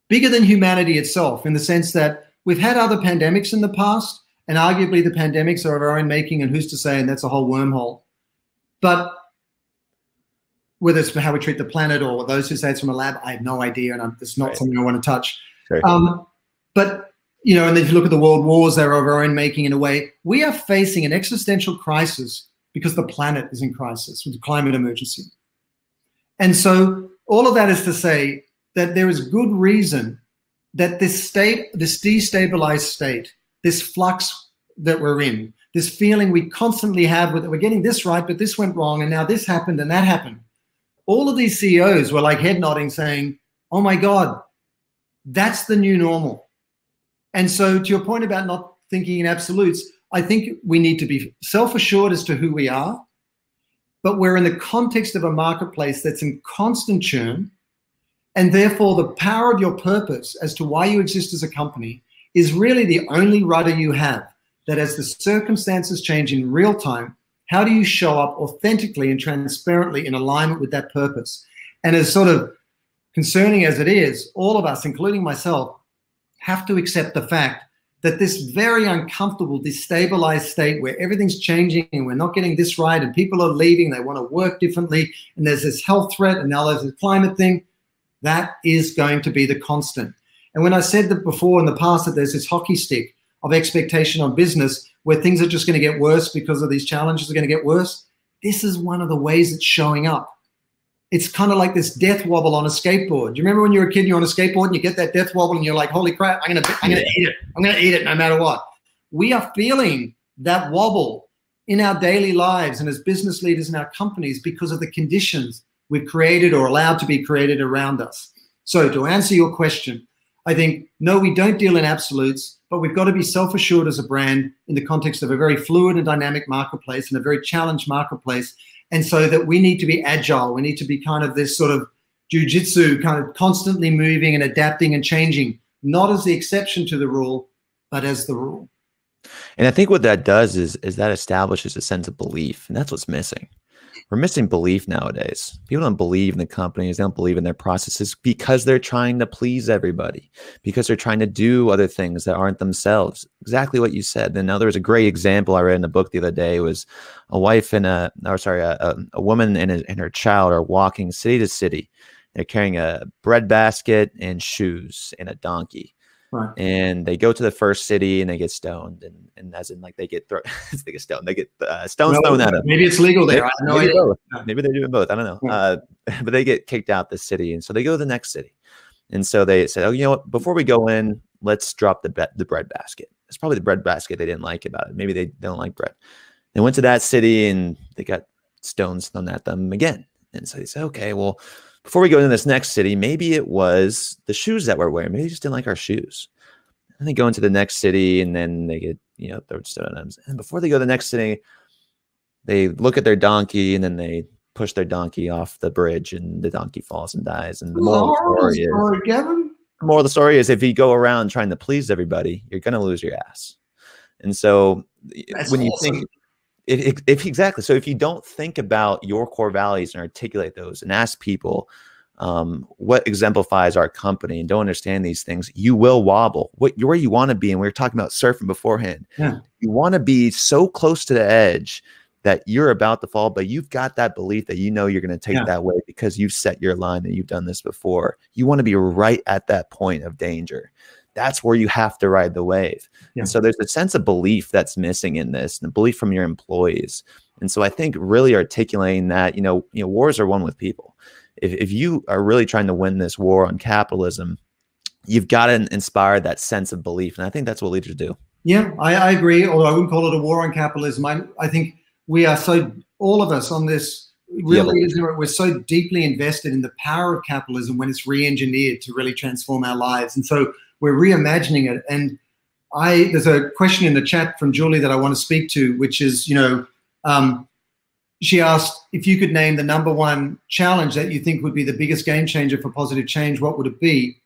bigger than humanity itself, in the sense that we've had other pandemics in the past, and arguably the pandemics are of our own making, and who's to say, and that's a whole wormhole. But whether it's for how we treat the planet or those who say it's from a lab, I have no idea, and it's not something I want to touch. Sure. But, and if you look at the world wars, they're of our own making in a way. We are facing an existential crisis because the planet is in crisis with the climate emergency. And so all of that is to say, that there is good reason that this destabilized state, this flux that we're in, this feeling we constantly have with we're getting this right, but this went wrong, and now this happened and that happened. All of these CEOs were like head nodding saying, oh my God, that's the new normal. And so to your point about not thinking in absolutes, I think we need to be self-assured as to who we are, but we're in the context of a marketplace that's in constant churn, and therefore the power of your purpose as to why you exist as a company is really the only rudder you have, that as the circumstances change in real time, how do you show up authentically and transparently in alignment with that purpose? And as sort of concerning as it is, all of us, including myself, have to accept the fact that this very uncomfortable, destabilized state where everything's changing and we're not getting this right and people are leaving, they want to work differently, and there's this health threat and now there's this climate thing, that is going to be the constant. And when I said that before in the past that there's this hockey stick of expectation on business where things are just going to get worse because of these challenges are going to get worse, this is one of the ways it's showing up. It's kind of like this death wobble on a skateboard. Do you remember when you were a kid and you're on a skateboard and you get that death wobble and you're like, holy crap, I'm gonna eat it. I'm gonna eat it no matter what. We are feeling that wobble in our daily lives and as business leaders in our companies because of the conditions we've created or allowed to be created around us. So to answer your question, I think, no, we don't deal in absolutes, but we've got to be self-assured as a brand in the context of a very fluid and dynamic marketplace and a very challenged marketplace. And so that we need to be agile. We need to be kind of this sort of jujitsu, kind of constantly moving and adapting and changing, not as the exception to the rule, but as the rule. And I think what that does is that establishes a sense of belief, and that's what's missing. We're missing belief nowadays. People don't believe in the companies. They don't believe in their processes because they're trying to please everybody, because they're trying to do other things that aren't themselves. Exactly what you said. And now there was a great example I read in a book the other day. It was a wife and a woman and her child are walking city to city. They're carrying a bread basket and shoes and a donkey. Right. And they go to the first city and they get stoned, and as in like they get they get stoned, they get stones thrown at them. Maybe it's legal there. I have no idea. Maybe they're doing both. I don't know. But they get kicked out the city, and so they go to the next city. And so they said, "Oh, you know what? Before we go in, let's drop the bread basket." It's probably the bread basket they didn't like about it. Maybe they don't like bread. They went to that city and they got stones thrown at them again. And so they said, "Okay, well, before we go into this next city, maybe it was the shoes that we're wearing. Maybe they just didn't like our shoes." And they go into the next city and then they get, thrown stone at them. And before they go to the next city, they look at their donkey and then they push their donkey off the bridge and the donkey falls and dies. And the moral of the story is if you go around trying to please everybody, you're going to lose your ass. And so when you think, if exactly, so if you don't think about your core values and articulate those and ask people what exemplifies our company and don't understand these things, you will wobble where you want to be. And we were talking about surfing beforehand. Yeah. You want to be so close to the edge that you're about to fall, but you've got that belief that you're going to take that way because you've set your line and you've done this before. You want to be right at that point of danger. That's where you have to ride the wave. Yeah. And so there's a sense of belief that's missing in this, and the belief from your employees. And so I think really articulating that, wars are won with people. If you are really trying to win this war on capitalism, you've got to inspire that sense of belief. And I think that's what leaders do. Yeah, I agree. Although I wouldn't call it a war on capitalism. I think we are all of us on this, really, we're so deeply invested in the power of capitalism when it's re-engineered to really transform our lives. And so we're reimagining it. And there's a question in the chat from Julie that I want to speak to, which is, she asked if you could name the number one challenge that you think would be the biggest game changer for positive change, what would it be?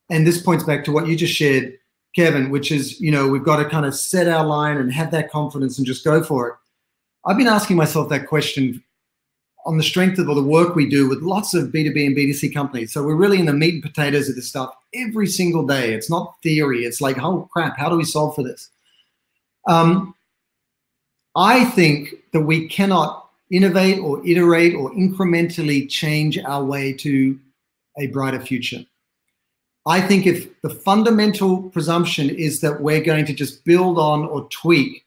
And this points back to what you just shared, Kevin, which is, we've got to kind of set our line and have that confidence and just go for it. I've been asking myself that question on the strength of all the work we do with lots of B2B and B2C companies. So we're really in the meat and potatoes of this stuff every single day. It's not theory. It's like, oh crap, how do we solve for this? I think that we cannot innovate or iterate or incrementally change our way to a brighter future. I think if the fundamental presumption is that we're going to just build on or tweak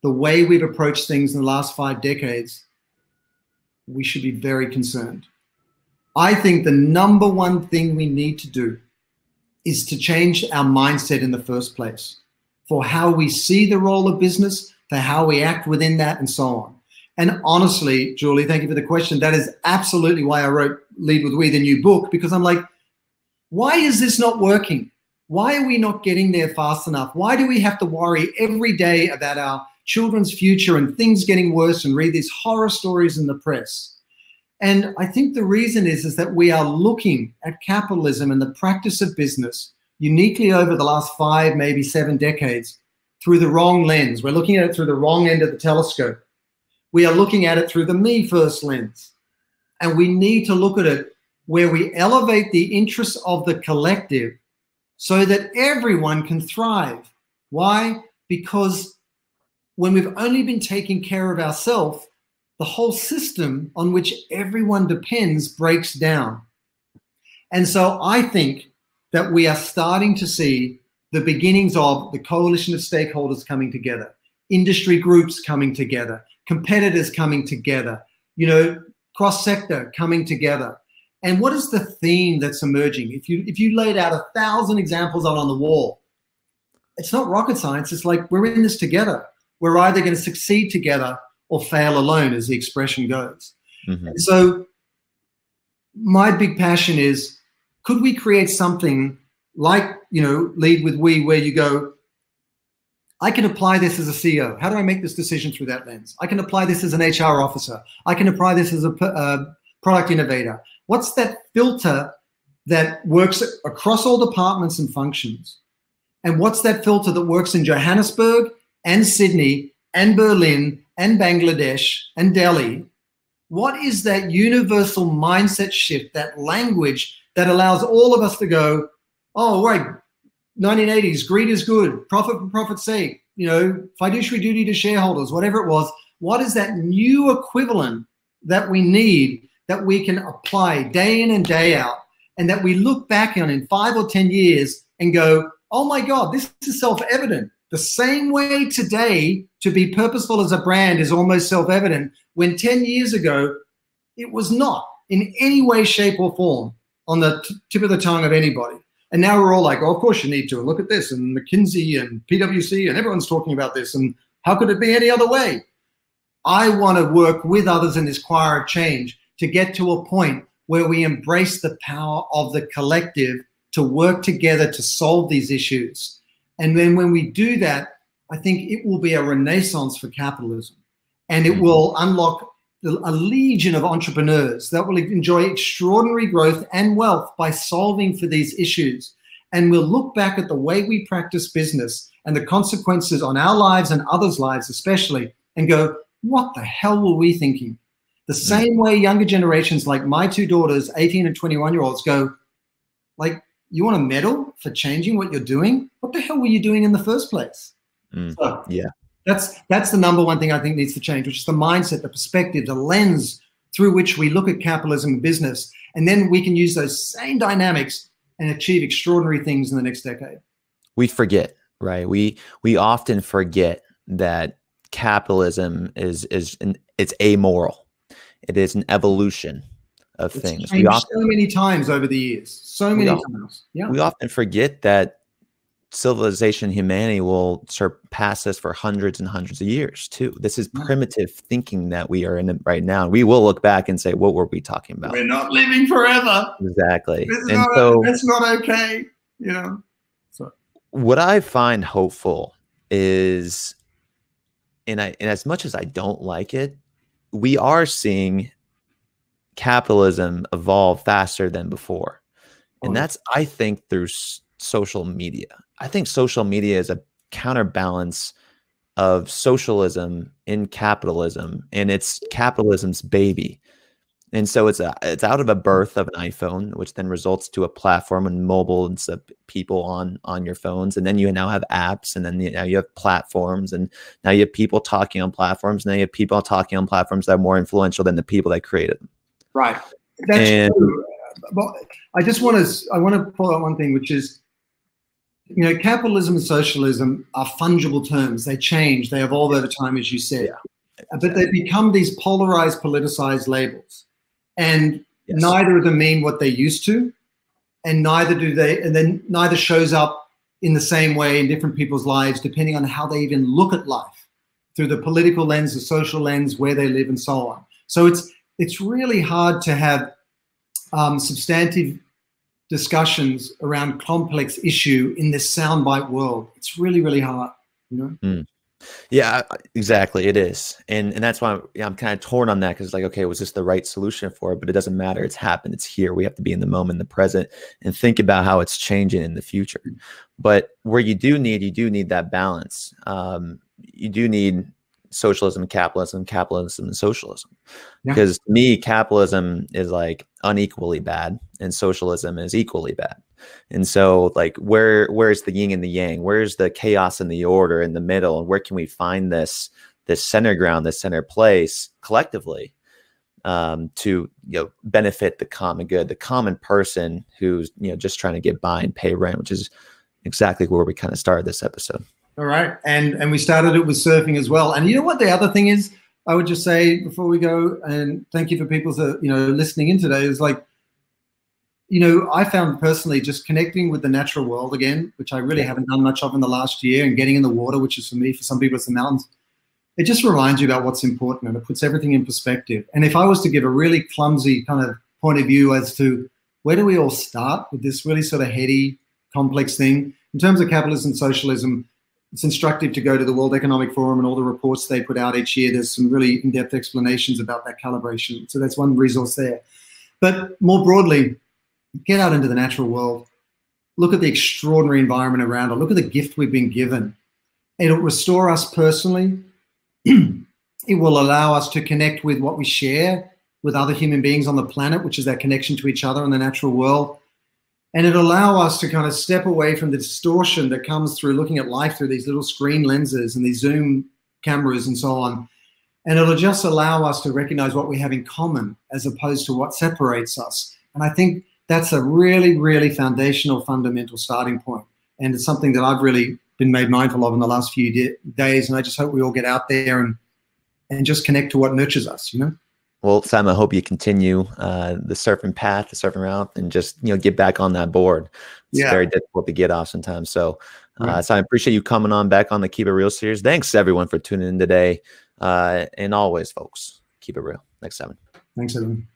the way we've approached things in the last 5 decades, we should be very concerned. I think the number one thing we need to do is to change our mindset in the first place for how we see the role of business, for how we act within that, and so on. And honestly, Julie, thank you for the question. That is absolutely why I wrote Lead with We, the new book, because I'm like, why is this not working? Why are we not getting there fast enough? Why do we have to worry every day about our children's future and things getting worse and read these horror stories in the press? And I think the reason is that we are looking at capitalism and the practice of business uniquely over the last 5, maybe 7 decades through the wrong lens. We're looking at it through the wrong end of the telescope. We are looking at it through the me first lens. And we need to look at it where we elevate the interests of the collective so that everyone can thrive. Why? Because when we've only been taking care of ourselves, the whole system on which everyone depends breaks down. And so I think that we are starting to see the beginnings of the coalition of stakeholders coming together, industry groups coming together, competitors coming together, cross-sector coming together. And what is the theme that's emerging? If you laid out 1,000 examples out on the wall, it's not rocket science. It's like, we're in this together. We're either going to succeed together or fail alone, as the expression goes. Mm-hmm. So my big passion is, could we create something like, Lead with We, where you go, I can apply this as a CEO. How do I make this decision through that lens? I can apply this as an HR officer. I can apply this as a product innovator. What's that filter that works across all departments and functions? And what's that filter that works in Johannesburg and Sydney and Berlin and Bangladesh and Delhi? What is that universal mindset shift, that language that allows all of us to go, oh, right, 1980s, greed is good, profit for profit's sake, fiduciary duty to shareholders, whatever it was. What is that new equivalent that we need that we can apply day in and day out, and that we look back on in 5 or 10 years and go, oh my God, this is self-evident. The same way today to be purposeful as a brand is almost self-evident, when 10 years ago, it was not in any way, shape, or form on the tip of the tongue of anybody. And now we're all like, oh, of course you need to. And look at this, and McKinsey and PwC, and everyone's talking about this. And how could it be any other way? I want to work with others in this choir of change to get to a point where we embrace the power of the collective to work together to solve these issues. And then when we do that, I think it will be a renaissance for capitalism. And it will unlock a legion of entrepreneurs that will enjoy extraordinary growth and wealth by solving for these issues. And we'll look back at the way we practice business and the consequences on our lives and others' lives especially, and go, what the hell were we thinking? The same way younger generations like my 2 daughters, 18 and 21-year-olds, go, like, you want a medal for changing what you're doing? What the hell were you doing in the first place? So, yeah. That's the number one thing I think needs to change, which is the mindset, the perspective, the lens through which we look at capitalism and business. And then we can use those same dynamics and achieve extraordinary things in the next decade. We forget, right? We often forget that capitalism is it's amoral. It is an evolution of things. We often, so many times over the years, so many times. Yeah. We often forget that civilization, humanity will surpass us for hundreds and hundreds of years too. This is primitive thinking that we are in right now. We will look back and say, what were we talking about? We're not living forever. Exactly. That's not okay. So what I find hopeful is, and as much as I don't like it, we are seeing capitalism evolve faster than before. And that's, I think, through social media. I think social media is a counterbalance of socialism in capitalism, and it's capitalism's baby. And so it's out of a birth of an iPhone, which then results to a platform and mobile and stuff, people on your phones. And then you now have apps, and then now you have platforms, and now you have people talking on platforms. Now you have people talking on platforms that are more influential than the people that created them. Right. That's true. But I want to pull out one thing, which is, capitalism and socialism are fungible terms. They change, they evolve over time, as you said. Yeah, exactly. But they become these polarized, politicized labels. And Yes. neither of them mean what they used to, and neither do they, and then neither shows up in the same way in different people's lives, depending on how they even look at life, through the political lens, the social lens, where they live, and so on. So it's really hard to have substantive discussions around complex issue in this soundbite world. It's really, really hard, you know? Mm. Yeah, exactly. It is. And that's why I'm kind of torn on that, because like, okay, was this the right solution for it? But it doesn't matter. It's happened. It's here. We have to be in the moment, the present, and think about how it's changing in the future. But where you do need that balance. You do need socialism, capitalism and socialism. Yeah. Because to me, capitalism is like unequally bad and socialism is equally bad. And so like, where's the yin and the yang? Where's the chaos and the order in the middle? And where can we find this center ground, this center place collectively, to, benefit the common good, the common person who's, just trying to get by and pay rent, which is exactly where we kind of started this episode. All right. And we started it with surfing as well. And you know what the other thing is, I would just say before we go, and thank you for people that, listening in today, is like, I found personally just connecting with the natural world again, which I really haven't done much of in the last year, and getting in the water, which is for me, for some people it's the mountains. It just reminds you about what's important, and it puts everything in perspective. And if I was to give a really clumsy kind of point of view as to where do we all start with this really sort of heady, complex thing, in terms of capitalism, socialism, it's instructive to go to the World Economic Forum and all the reports they put out each year. There's some really in-depth explanations about that calibration. So that's one resource there. But more broadly, get out into the natural world. Look at the extraordinary environment around it. Look at the gift we've been given. It'll restore us personally. It will allow us to connect with what we share with other human beings on the planet, which is that connection to each other in the natural world. And it'll allow us to kind of step away from the distortion that comes through looking at life through these little screen lenses and these Zoom cameras and so on. And it'll just allow us to recognize what we have in common as opposed to what separates us. And I think that's a really, really foundational, fundamental starting point. And it's something that I've really been made mindful of in the last few days. And I just hope we all get out there and just connect to what nurtures us, Well, Sam, I hope you continue the surfing path, the surfing route, and just get back on that board. It's very difficult to get off sometimes. So, so I appreciate you coming on back on the Keep It Real series. Thanks everyone for tuning in today, and always, folks, keep it real. Next time. Thanks everyone.